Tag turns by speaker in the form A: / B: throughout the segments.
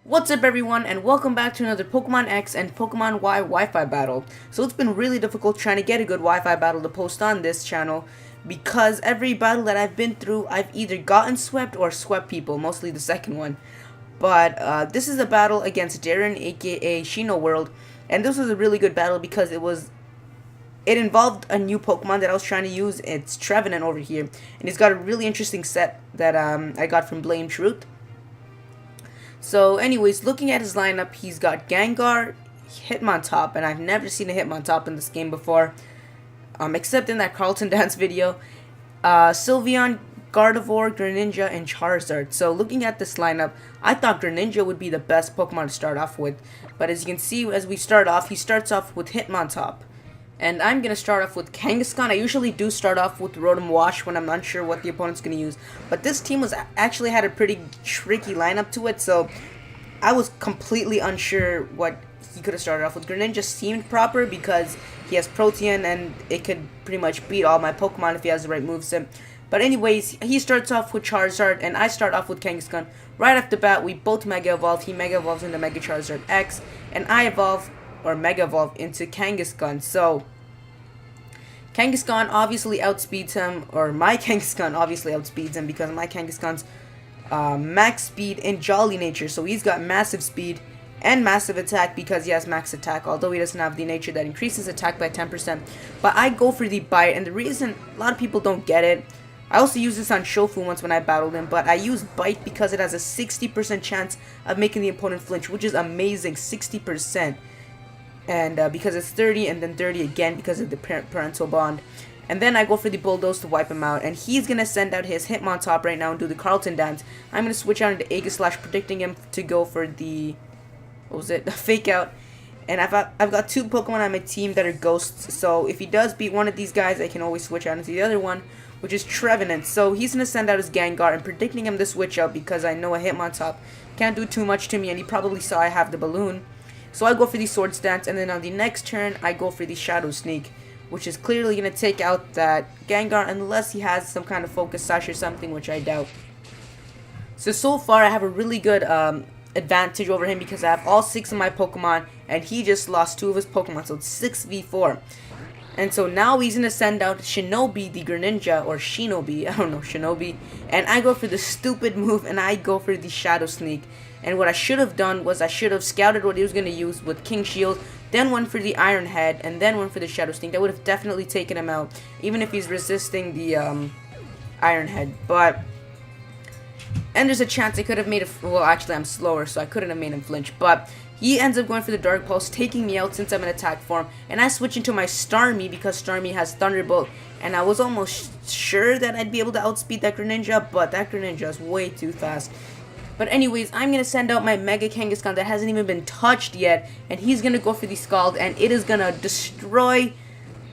A: What's up everyone and welcome back to another Pokemon X and Pokemon Y Wi-Fi battle. So it's been really difficult trying to get a good Wi-Fi battle to post on this channel because every battle that I've been through I've either gotten swept or swept people, mostly the second one. But this is a battle against Darren aka Shinoworld, and this was a really good battle because it involved a new Pokemon that I was trying to use. It's Trevenant over here, and he's got a really interesting set that I got from Blame Truth. So anyways, looking at his lineup, he's got Gengar, Hitmontop, and I've never seen a Hitmontop in this game before, except in that Carlton Dance video, Sylveon, Gardevoir, Greninja, and Charizard. So looking at this lineup, I thought Greninja would be the best Pokemon to start off with, but as you can see, as we start off, he starts off with Hitmontop. And I'm going to start off with Kangaskhan. I usually do start off with Rotom Wash when I'm not sure what the opponent's going to use. But this team actually had a pretty tricky lineup to it, so I was completely unsure what he could have started off with. Greninja seemed proper because he has Protean and it could pretty much beat all my Pokemon if he has the right moveset. But anyways, he starts off with Charizard and I start off with Kangaskhan. Right off the bat, we both Mega Evolve. He Mega Evolves into Mega Charizard X, and I evolve or Mega Evolve into Kangaskhan. So Kangaskhan obviously outspeeds him, or my Kangaskhan obviously outspeeds him because my Kangaskhan's max speed and jolly nature. So he's got massive speed and massive attack because he has max attack, although he doesn't have the nature that increases attack by 10%. But I go for the bite, and the reason a lot of people don't get it, I also used this on Shofu once when I battled him, but I use bite because it has a 60% chance of making the opponent flinch, which is amazing, 60%. And because it's 30 and then 30 again because of the parental bond. And then I go for the Bulldoze to wipe him out, and he's going to send out his Hitmontop right now and do the Carlton Dance. I'm going to switch out into Aegislash, predicting him to go for the, the Fake Out. And I've got two Pokemon on my team that are Ghosts, so if he does beat one of these guys, I can always switch out into the other one, which is Trevenant. So he's going to send out his Gengar, and predicting him to switch out because I know a Hitmontop can't do too much to me, and he probably saw I have the Balloon. So I go for the Swords Dance, and then on the next turn, I go for the Shadow Sneak, which is clearly going to take out that Gengar unless he has some kind of Focus Sash or something, which I doubt. So far, I have a really good advantage over him because I have all 6 of my Pokemon, and he just lost 2 of his Pokemon, so it's 6v4. And so now he's going to send out Shinobi, the Greninja, or Shinobi, I don't know, Shinobi. And I go for the stupid move, and I go for the Shadow Sneak. And what I should have done was I should have scouted what he was going to use with King Shield, then went for the Iron Head, and then went for the Shadow Sneak. That would have definitely taken him out, even if he's resisting the Iron Head. And there's a chance I could have made well, actually I'm slower, so I couldn't have made him flinch. But he ends up going for the Dark Pulse, taking me out since I'm in attack form. And I switch into my Starmie because Starmie has Thunderbolt. And I was almost sure that I'd be able to outspeed that Greninja, but that Greninja is way too fast. But anyways, I'm going to send out my Mega Kangaskhan that hasn't even been touched yet. And he's going to go for the Scald, and it is going to destroy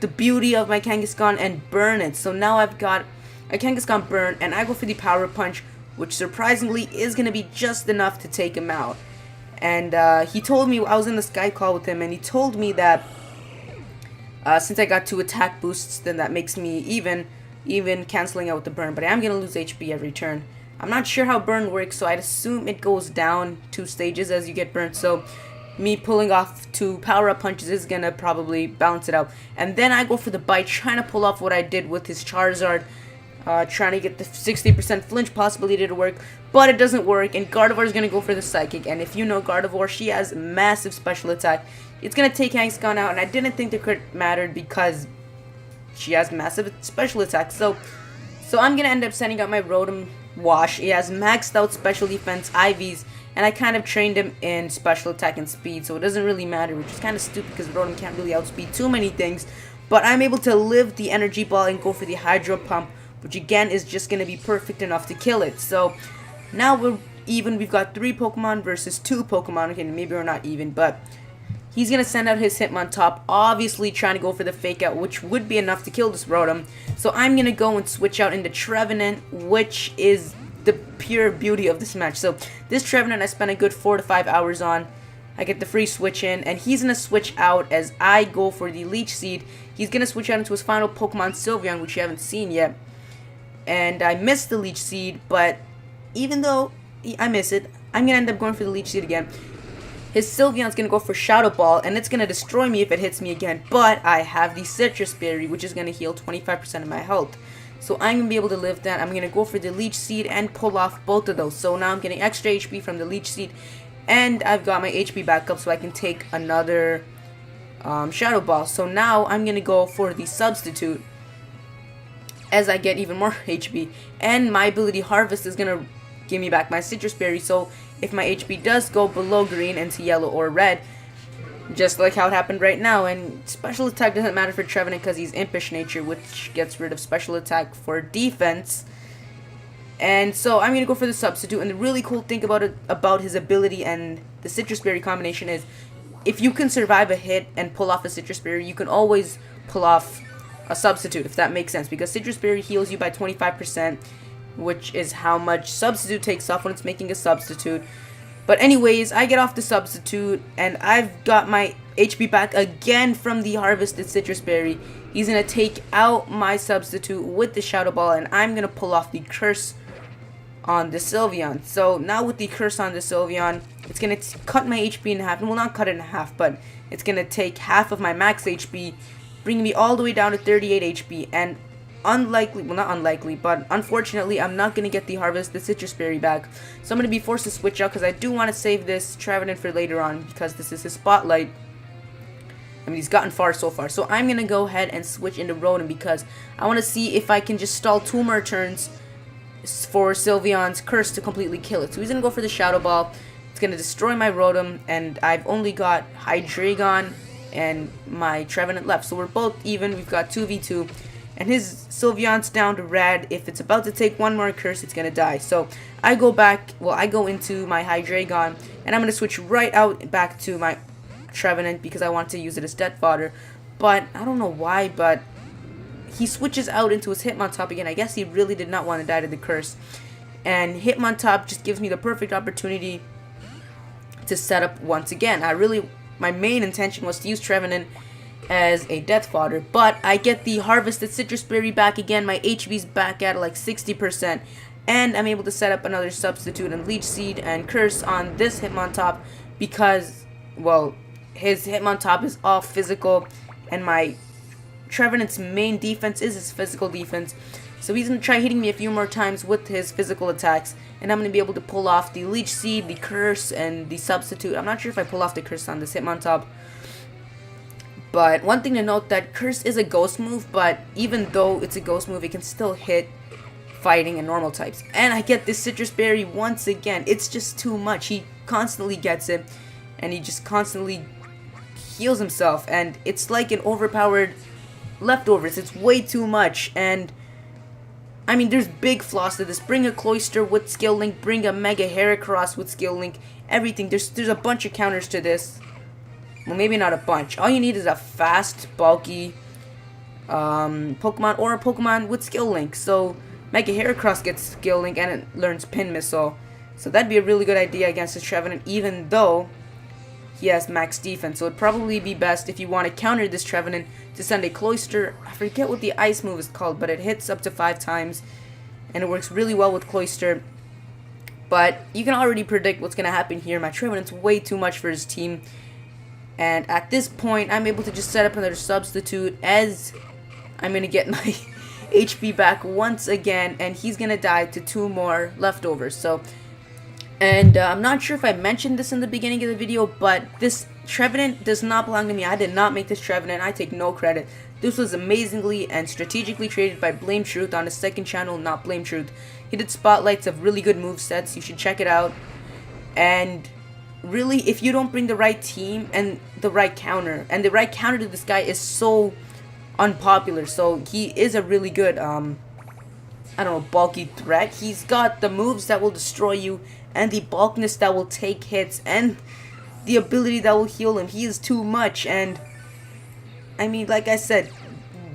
A: the beauty of my Kangaskhan and burn it. So now I've got a Kangaskhan burn, and I go for the Power Punch, which surprisingly is going to be just enough to take him out. And he told me, I was in the Skype call with him, and he told me that since I got 2 attack boosts, then that makes me even canceling out with the burn. But I am going to lose HP every turn. I'm not sure how burn works, so I'd assume it goes down 2 stages as you get burned. So me pulling off 2 power-up punches is going to probably balance it out. And then I go for the bite, trying to pull off what I did with his Charizard. Trying to get the 60% flinch possibility to work, but it doesn't work, and Gardevoir is going to go for the Psychic. And if you know Gardevoir, she has massive special attack. It's going to take Kangaskhan out, and I didn't think the crit mattered because she has massive special attack. So I'm going to end up sending out my Rotom Wash. He has maxed out special defense, IVs, and I kind of trained him in special attack and speed, so it doesn't really matter, which is kind of stupid because Rotom can't really outspeed too many things. But I'm able to live the Energy Ball and go for the Hydro Pump, which again is just going to be perfect enough to kill it. So now we're even. We've got 3 Pokemon versus 2 Pokemon. Okay, maybe we're not even, but he's going to send out his Hitmontop, obviously trying to go for the Fake Out, which would be enough to kill this Rotom. So I'm going to go and switch out into Trevenant, which is the pure beauty of this match. So this Trevenant I spent a good 4 to 5 hours on. I get the free switch in, and he's going to switch out as I go for the Leech Seed. He's going to switch out into his final Pokemon, Sylveon, which you haven't seen yet. And I missed the Leech Seed, but even though I miss it. I'm gonna end up going for the Leech Seed again. His Sylveon's gonna go for Shadow Ball, and it's gonna destroy me if it hits me again. But I have the Citrus Berry, which is gonna heal 25% of my health. So I'm gonna be able to live that. I'm gonna go for the Leech Seed and pull off both of those. So now I'm getting extra HP from the Leech Seed, and I've got my HP back up so I can take another Shadow Ball. So now I'm gonna go for the Substitute as I get even more HP, and my ability Harvest is gonna give me back my Citrus Berry. So if my HP does go below green into yellow or red, just like how it happened right now, and special attack doesn't matter for Trevenant because he's Impish Nature, which gets rid of special attack for defense. And so I'm gonna go for the Substitute. And the really cool thing about his ability and the Citrus Berry combination is, if you can survive a hit and pull off a Citrus Berry, you can always pull off a Substitute, if that makes sense, because Citrus Berry heals you by 25%, which is how much Substitute takes off when it's making a Substitute. But anyways, I get off the Substitute, and I've got my HP back again from the harvested Citrus Berry. He's going to take out my Substitute with the Shadow Ball, and I'm going to pull off the Curse on the Sylveon. So now with the Curse on the Sylveon, it's going to cut my HP in half. Well, not cut it in half, but it's going to take half of my max HP, bringing me all the way down to 38 HP, and unfortunately, I'm not going to get the Citrus Berry back. So I'm going to be forced to switch out because I do want to save this Trevenant for later on, because this is his spotlight. I mean, he's gotten far so far. So I'm going to go ahead and switch into Rotom because I want to see if I can just stall 2 more turns for Sylveon's Curse to completely kill it. So he's going to go for the Shadow Ball. It's going to destroy my Rotom, and I've only got Hydreigon and my Trevenant left. So we're both even. We've got 2v2. And his Sylveon's down to red. If it's about to take 1 more Curse, it's going to die. So I go into my Hydreigon, and I'm going to switch right out back to my Trevenant because I want to use it as Death Fodder. But I don't know why, but he switches out into his Hitmontop again. I guess he really did not want to die to the Curse. And Hitmontop just gives me the perfect opportunity to set up once again. My main intention was to use Trevenant as a Death Fodder, but I get the harvested Citrus Berry back again. My HP's back at like 60%, and I'm able to set up another Substitute and Leech Seed and Curse on this Hitmontop because, well, his Hitmontop is all physical, and my Trevenant's main defense is his physical defense. So he's going to try hitting me a few more times with his physical attacks, and I'm going to be able to pull off the Leech Seed, the Curse, and the Substitute. I'm not sure if I pull off the Curse on this Hitmontop. But one thing to note, that Curse is a ghost move, but even though it's a ghost move, it can still hit fighting and normal types. And I get this Citrus Berry once again. It's just too much. He constantly gets it, and he just constantly heals himself. And it's like an overpowered leftovers. It's way too much. And I mean, there's big flaws to this. Bring a Cloyster with Skill Link. Bring a Mega Heracross with Skill Link. Everything. There's a bunch of counters to this. Well, maybe not a bunch. All you need is a fast, bulky Pokemon, or a Pokemon with Skill Link. So Mega Heracross gets Skill Link and it learns Pin Missile. So that'd be a really good idea against this Trevenant, even though he has max defense. So it'd probably be best, if you want to counter this Trevenant, to send a Cloyster. I forget what the ice move is called, but it hits up to 5 times, and it works really well with Cloyster. But you can already predict what's going to happen here. My Trevenant's way too much for his team. And at this point, I'm able to just set up another Substitute, as I'm going to get my HP back once again, and he's going to die to 2 more leftovers. So, and I'm not sure if I mentioned this in the beginning of the video, but this Trevenant does not belong to me. I did not make this Trevenant. I take no credit. This was amazingly and strategically created by Blame Truth on his second channel, Not Blame Truth. He did spotlights of really good movesets. You should check it out. And really, if you don't bring the right team and the right counter to this guy is so unpopular. So he is a really good, I don't know, bulky threat. He's got the moves that will destroy you, and the bulkiness that will take hits, and the ability that will heal him. He is too much, and I mean, like I said,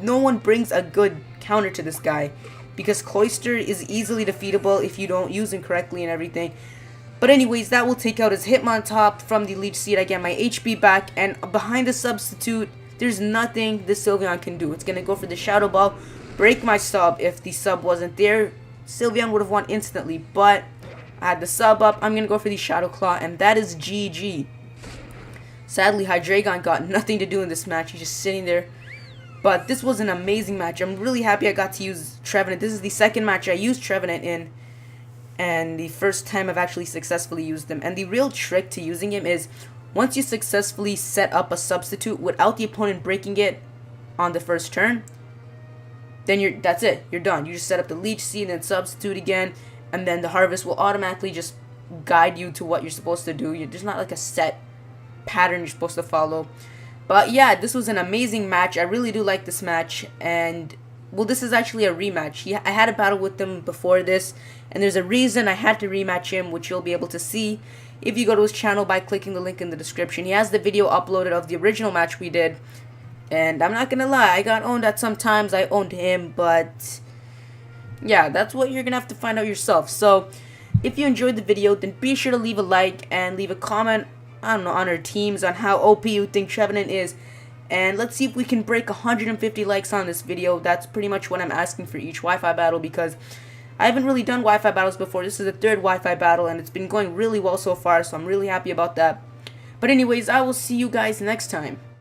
A: no one brings a good counter to this guy, because Cloyster is easily defeatable if you don't use him correctly and everything. But anyways, that will take out his Hitmontop from the Leech Seed. I get my HP back, and behind the Substitute, there's nothing the Sylveon can do. It's going to go for the Shadow Ball, break my sub. If the sub wasn't there, Sylveon would have won instantly. But I had the sub up. I'm gonna go for the Shadow Claw, and that is GG. Sadly, Hydreigon got nothing to do in this match. He's just sitting there. But this was an amazing match. I'm really happy I got to use Trevenant. This is the second match I used Trevenant in, and the first time I've actually successfully used him. And the real trick to using him is once you successfully set up a substitute without the opponent breaking it on the first turn, then that's it. You're done. You just set up the Leech Seed and then substitute again, and then the Harvest will automatically just guide you to what you're supposed to do. There's not like a set pattern you're supposed to follow. But yeah, this was an amazing match. I really do like this match, and well, this is actually a rematch. I had a battle with him before this, and there's a reason I had to rematch him, which you'll be able to see if you go to his channel by clicking the link in the description. He has the video uploaded of the original match we did, and I'm not gonna lie, I got owned at some times. I owned him, but yeah, that's what you're gonna have to find out yourself. So if you enjoyed the video, then be sure to leave a like and leave a comment, I don't know, on our teams, on how OP you think Trevenant is. And let's see if we can break 150 likes on this video. That's pretty much what I'm asking for each Wi-Fi battle, because I haven't really done Wi-Fi battles before. This is the third Wi-Fi battle, and it's been going really well so far, so I'm really happy about that. But anyways, I will see you guys next time.